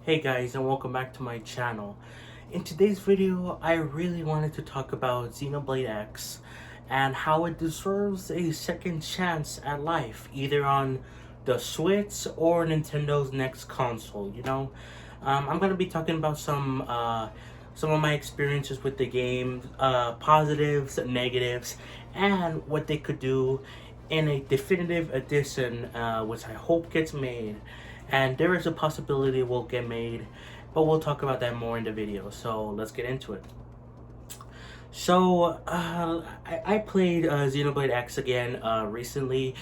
Hey guys, and welcome back to my channel. In today's video, I really wanted to talk about Xenoblade X and how it deserves a second chance at life, either on the Switch or Nintendo's next console. I'm gonna be talking about some of my experiences with the game, positives, negatives, and what they could do in a definitive edition, which I hope gets made. And there is a possibility it will get made, but we'll talk about that more in the video. So let's get into it. I played Xenoblade X again recently,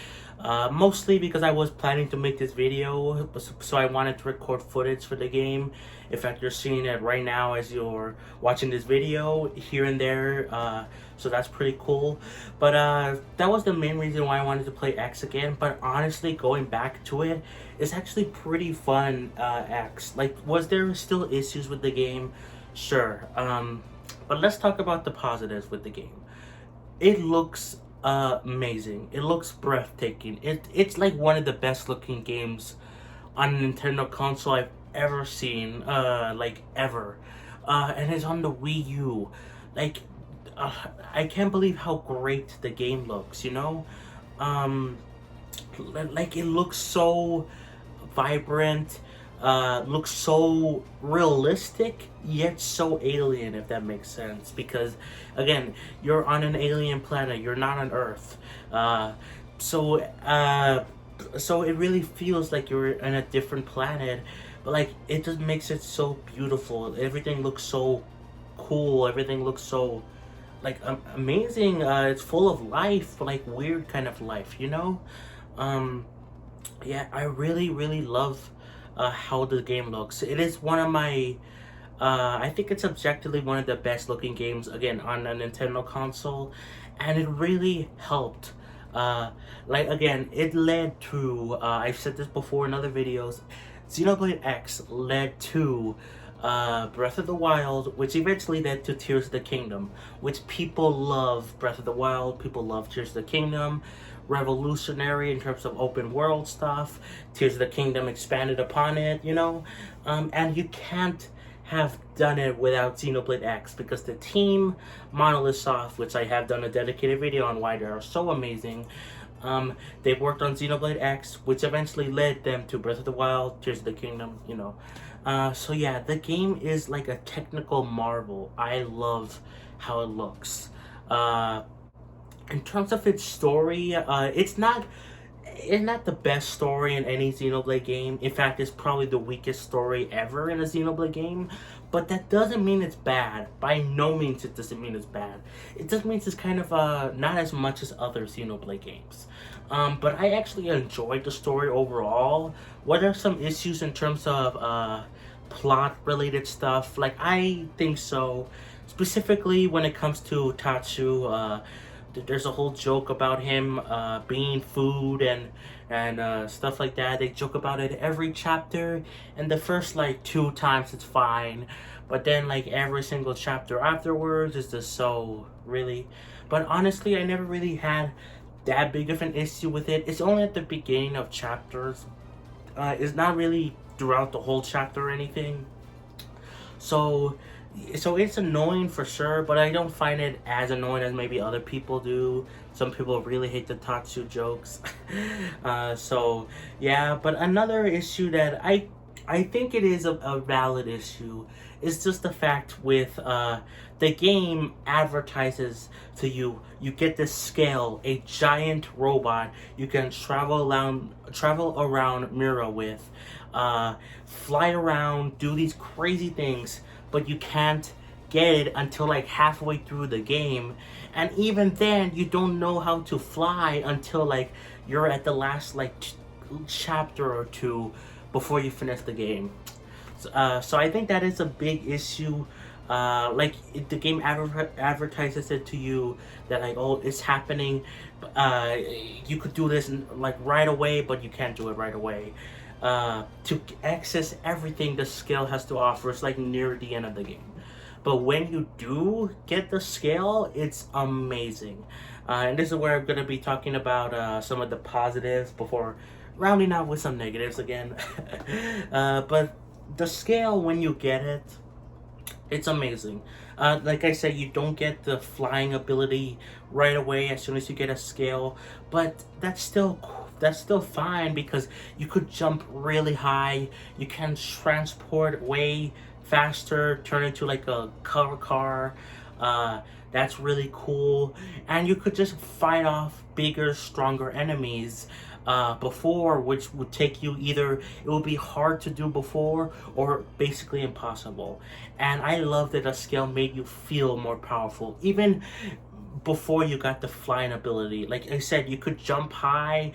mostly because I was planning to make this video, so I wanted to record footage for the game. In fact, you're seeing it right now as you're watching this video, here and there, so that's pretty cool. But that was the main reason why I wanted to play X again, but honestly, going back to it, it's actually pretty fun, X. Like, was there still issues with the game? Sure. But let's talk about the positives with the game. It looks amazing. It looks breathtaking. It's like one of the best looking games on a Nintendo console I've ever seen. Like ever. And it's on the Wii U. Like, I can't believe how great the game looks. Like it looks so vibrant, looks so realistic yet so alien, if that makes sense, because again, you're on an alien planet, you're not on Earth. So it really feels like you're in a different planet, but like it just makes it so beautiful. Everything looks so cool, everything looks so like amazing. It's full of life, like weird kind of life. Yeah, I really love how the game looks. It is one of my, I think it's objectively one of the best looking games, again, on a Nintendo console, and it really helped. Like, again, it led to, I've said this before in other videos, Xenoblade X led to Breath of the Wild, which eventually led to Tears of the Kingdom, which people love. Breath of the Wild, people love Tears of the Kingdom. Revolutionary in terms of open world stuff. Tears of the Kingdom expanded upon it. And you can't have done it without Xenoblade X, because the team, Monolith Soft, which I have done a dedicated video on why they are so amazing, they worked on Xenoblade X, which eventually led them to Breath of the Wild, Tears of the Kingdom. So yeah, the game is like a technical marvel. I love how it looks. In terms of its story, it's not the best story in any Xenoblade game. In fact, it's probably the weakest story ever in a Xenoblade game. But that doesn't mean it's bad. By no means it doesn't mean it's bad. It just means it's kind of not as much as other Xenoblade games. But I actually enjoyed the story overall. What are some issues in terms of plot related stuff? Like, I think so. Specifically when it comes to Tatsu, there's a whole joke about him being food and stuff like that. They joke about it every chapter, and the first like 2 times it's fine, but then like every single chapter afterwards is just so really. But honestly, I never really had that big of an issue with it. It's only at the beginning of chapters. It's not really throughout the whole chapter or anything. So it's annoying for sure, but I don't find it as annoying as maybe other people do. Some people really hate the Tatsu jokes. So yeah, but another issue that I think it is a valid issue is just the fact with the game advertises to you get this scale, a giant robot you can travel around Mira with, fly around, do these crazy things, but you can't get it until like halfway through the game, and even then you don't know how to fly until like you're at the last like chapter or 2 before you finish the game. So I think that is a big issue. Like the game advertises it to you that like, oh, it's happening, you could do this like right away, but you can't do it right away. To access everything the scale has to offer, it's like near the end of the game. But when you do get the scale, it's amazing. And this is where I'm going to be talking about some of the positives before rounding out with some negatives again. But the scale when you get it, it's amazing. Like I said, you don't get the flying ability right away as soon as you get a scale, but that's still fine because you could jump really high. You can transport way faster, turn into like a cover car. Uh, that's really cool, and you could just fight off bigger, stronger enemies. Before, which would take you either, it would be hard to do before or basically impossible. And I love that a scale made you feel more powerful even before you got the flying ability. Like I said, you could jump high.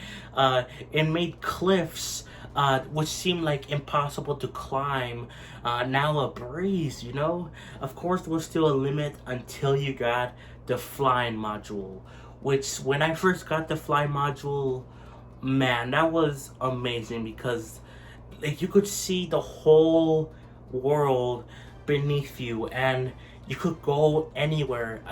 It made cliffs, which seemed like impossible to climb, now a breeze, you know? Of course, there was still a limit until you got the flying module, which when I first got the fly module, man, that was amazing because like you could see the whole world beneath you and you could go anywhere.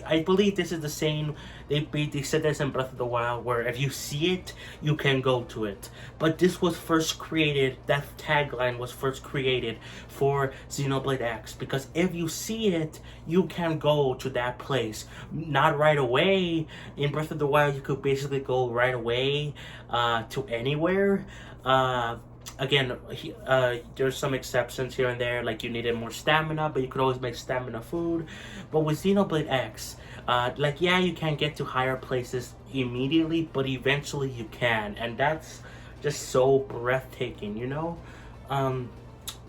I believe this is the same. They said this in Breath of the Wild, where if you see it, you can go to it. But this was first created. That tagline was first created for Xenoblade X, because if you see it, you can go to that place. Not right away. In Breath of the Wild, you could basically go right away to anywhere. Again, there's some exceptions here and there, like you needed more stamina, but you could always make stamina food. But with Xenoblade X, like, yeah, you can get to higher places immediately, but eventually you can, and that's just so breathtaking, you know?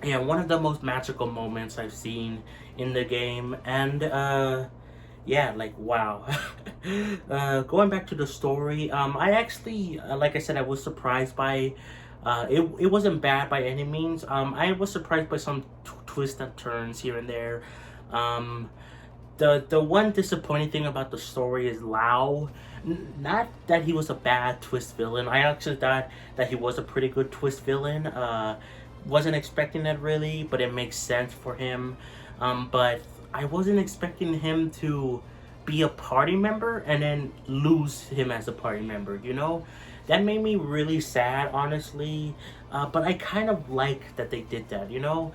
Yeah, one of the most magical moments I've seen in the game, and yeah, like, wow. Going back to the story, I actually, like I said, I was surprised by. It wasn't bad by any means. I was surprised by some twists and turns here and there. The one disappointing thing about the story is Lao. Not that he was a bad twist villain. I actually thought that he was a pretty good twist villain. Wasn't expecting that really, but it makes sense for him. But I wasn't expecting him to be a party member and then lose him as a party member, you know? That made me really sad, honestly. But I kind of like that they did that, you know?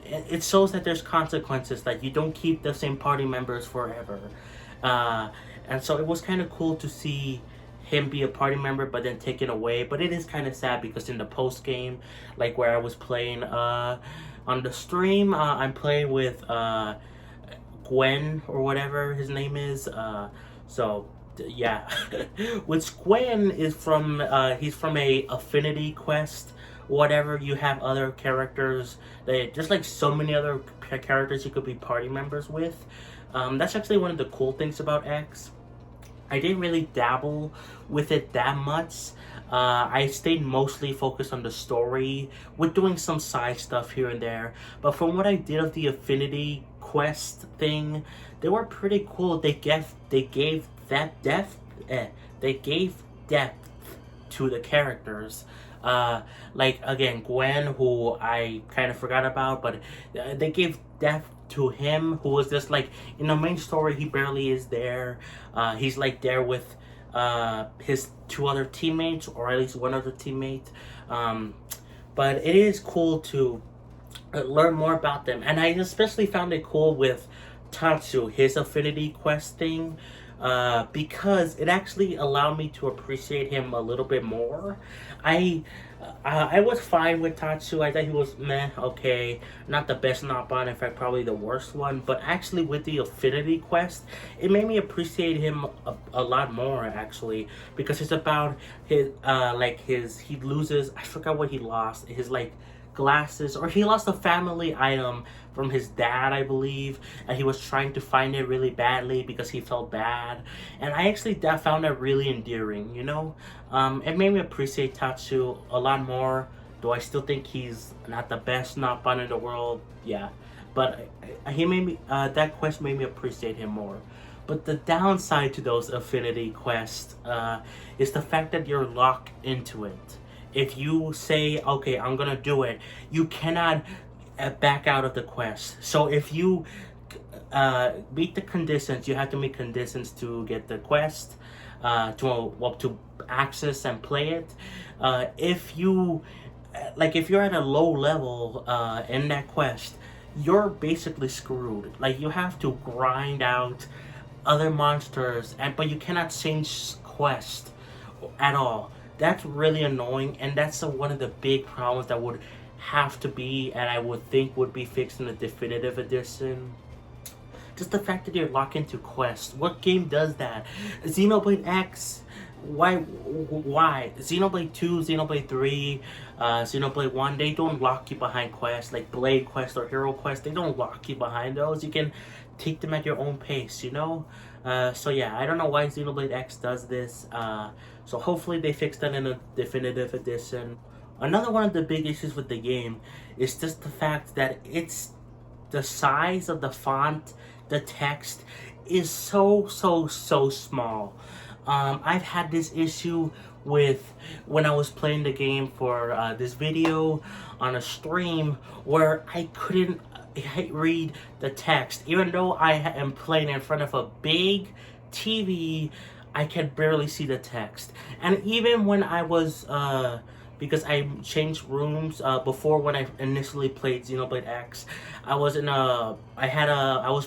It shows that there's consequences, that you don't keep the same party members forever. And so it was kind of cool to see him be a party member but then taken away. But it is kind of sad because in the post game, like where I was playing on the stream, I'm playing with Gwen or whatever his name is. So yeah, which Gwen is from, he's from a affinity quest, whatever. You have other characters, there's like so many other characters you could be party members with. That's actually one of the cool things about X. I didn't really dabble with it that much. I stayed mostly focused on the story, with doing some side stuff here and there. But from what I did of the affinity quest thing, they were pretty cool. They gave that depth. They gave depth to the characters. Like again, Gwen, who I kind of forgot about, but they gave depth to him, who was just like in the main story. He barely is there. He's like there with his two other teammates, or at least one other teammate. But it is cool to learn more about them, and I especially found it cool with Tatsu, his affinity quest thing, because it actually allowed me to appreciate him a little bit more. I was fine with Tatsu. I thought he was meh, okay, not the best Nopon, in fact probably the worst one. But actually with the affinity quest, it made me appreciate him a lot more, actually, because it's about his he loses, I forgot what he lost, his like glasses, or he lost a family item from his dad, I believe, and he was trying to find it really badly because he felt bad. And I actually found that really endearing, you know? It made me appreciate Tatsu a lot more, though I still think he's not the best Nopon in the world, yeah. But he made me, that quest made me appreciate him more. But the downside to those affinity quests is the fact that you're locked into it. If you say, okay, I'm gonna do it, you cannot back out of the quest. So if you meet the conditions, you have to meet conditions to get the quest, to access and play it. If you like if you're at a low level in that quest, you're basically screwed. Like you have to grind out other monsters, and but you cannot change quest at all. That's really annoying, and that's one of the big problems that would have to be, and I would think would be fixed in the definitive edition. Just the fact that you're locked into quests. What game does that? Xenoblade X. Why? Xenoblade 2, Xenoblade 3, Xenoblade 1, they don't lock you behind quests like Blade Quest or Hero Quest. They don't lock you behind those. You can take them at your own pace, you know? So yeah, I don't know why Xenoblade X does this. So hopefully they fix that in a definitive edition. Another one of the big issues with the game is just the fact that it's the size of the font, the text is so small. I've had this issue with when I was playing the game for this video on a stream where I couldn't read the text. Even though I am playing in front of a big TV, I can barely see the text. And even when I was because I changed rooms before when I initially played Xenoblade X. I was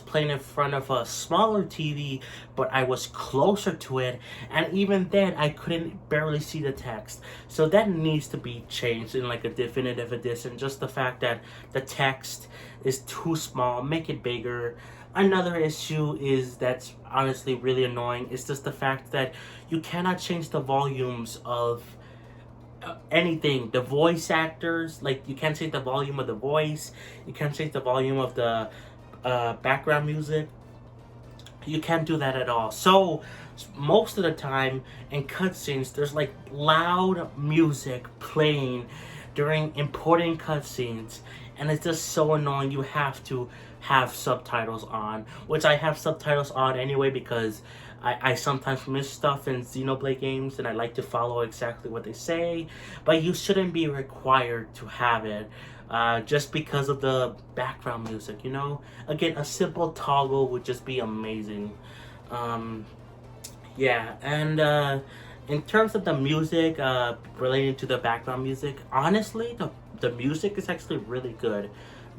playing in front of a smaller TV, but I was closer to it, and even then I couldn't barely see the text. So that needs to be changed in like a definitive edition. Just the fact that the text is too small, make it bigger. Another issue is that's honestly really annoying. It's just the fact that you cannot change the volumes of anything. The voice actors, like you can't change the volume of the voice, you can't change the volume of the background music. You can't do that at all. So most of the time in cutscenes there's like loud music playing during important cutscenes, and it's just so annoying. You have to have subtitles on, which I have subtitles on anyway because I sometimes miss stuff in Xenoblade games and I like to follow exactly what they say, but you shouldn't be required to have it just because of the background music, you know? Again, a simple toggle would just be amazing. Yeah, and in terms of the music relating to the background music, honestly, the music is actually really good.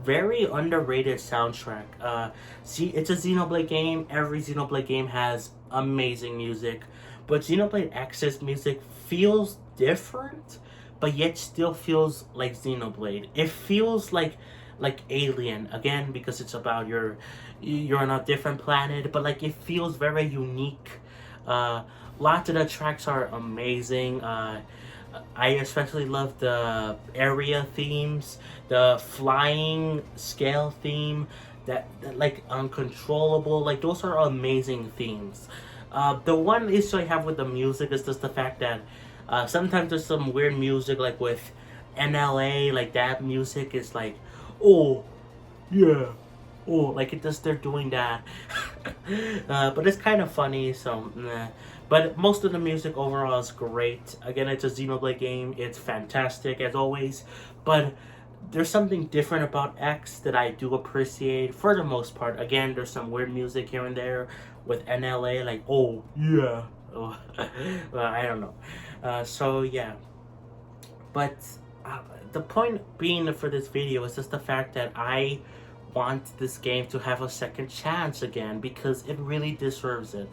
Very underrated soundtrack. See, it's a Xenoblade game. Every Xenoblade game has amazing music, but Xenoblade X's music feels different, but yet still feels like Xenoblade. It feels like Alien again because it's about you're on a different planet, but like it feels very unique. Lots of the tracks are amazing. I especially love the area themes, the flying scale theme, that like uncontrollable, like those are amazing themes. The one issue I have with the music is just the fact that sometimes there's some weird music, like with NLA, like that music is like, oh, yeah, oh, like it just they're doing that. But it's kind of funny, so nah. But most of the music overall is great. Again, it's a Xenoblade game. It's fantastic as always. But there's something different about X that I do appreciate for the most part. Again, there's some weird music here and there with NLA, like, oh, yeah. Oh, well, I don't know. So, yeah. But the point being for this video is just the fact that I want this game to have a second chance again because it really deserves it.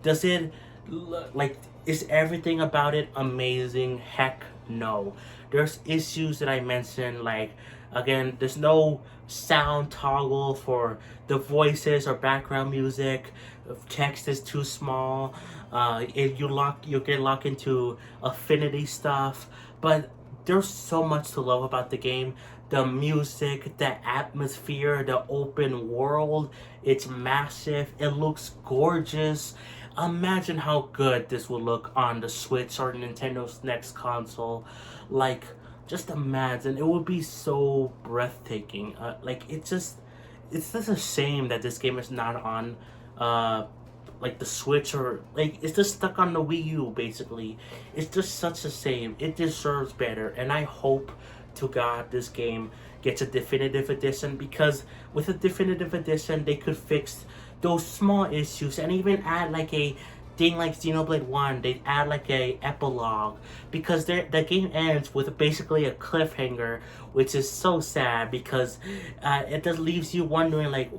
Does it, like, is everything about it amazing? Heck no. There's issues that I mentioned, like, again, there's no sound toggle for the voices or background music. Text is too small. You get locked into affinity stuff. But there's so much to love about the game. The music, the atmosphere, the open world. It's massive. It looks gorgeous. Imagine how good this will look on the Switch or Nintendo's next console. Like, just imagine. It would be so breathtaking. Like, it's just a shame that this game is not on, like, the Switch or, like, it's just stuck on the Wii U, basically. It's just such a shame. It deserves better, and I hope to God this game gets a definitive edition, because with a definitive edition, they could fix those small issues and even add like a thing like Xenoblade 1, they add like a epilogue, because the game ends with basically a cliffhanger, which is so sad, because it just leaves you wondering like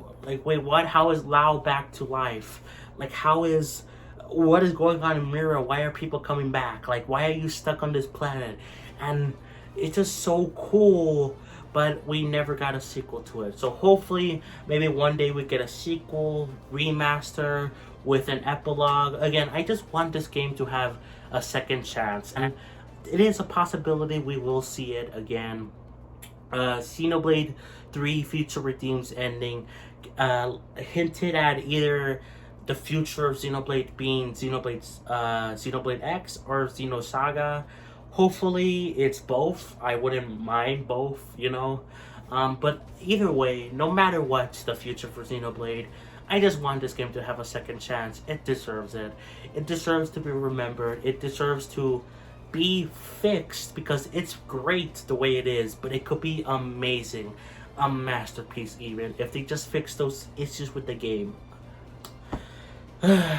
wait, what? How is Lao back to life? Like, what is going on in Mira? Why are people coming back? Like, why are you stuck on this planet? And it's just so cool, but we never got a sequel to it. So hopefully, maybe one day we get a sequel, remaster, with an epilogue. Again, I just want this game to have a second chance, and it is a possibility we will see it again. Xenoblade 3 Future Redeems ending hinted at either the future of Xenoblade being Xenoblade X or Xenosaga. Hopefully it's both. I wouldn't mind both, you know. But either way, no matter what the future for Xenoblade, I just want this game to have a second chance. It deserves it. It deserves to be remembered. It deserves to be fixed, because it's great the way it is, but it could be amazing. A masterpiece even, if they just fix those issues with the game.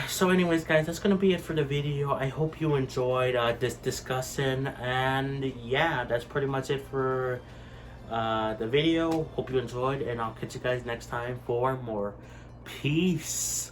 So anyways, guys, that's gonna be it for the video. I hope you enjoyed this discussion, and yeah, that's pretty much it for the video. Hope you enjoyed, and I'll catch you guys next time for more. Peace.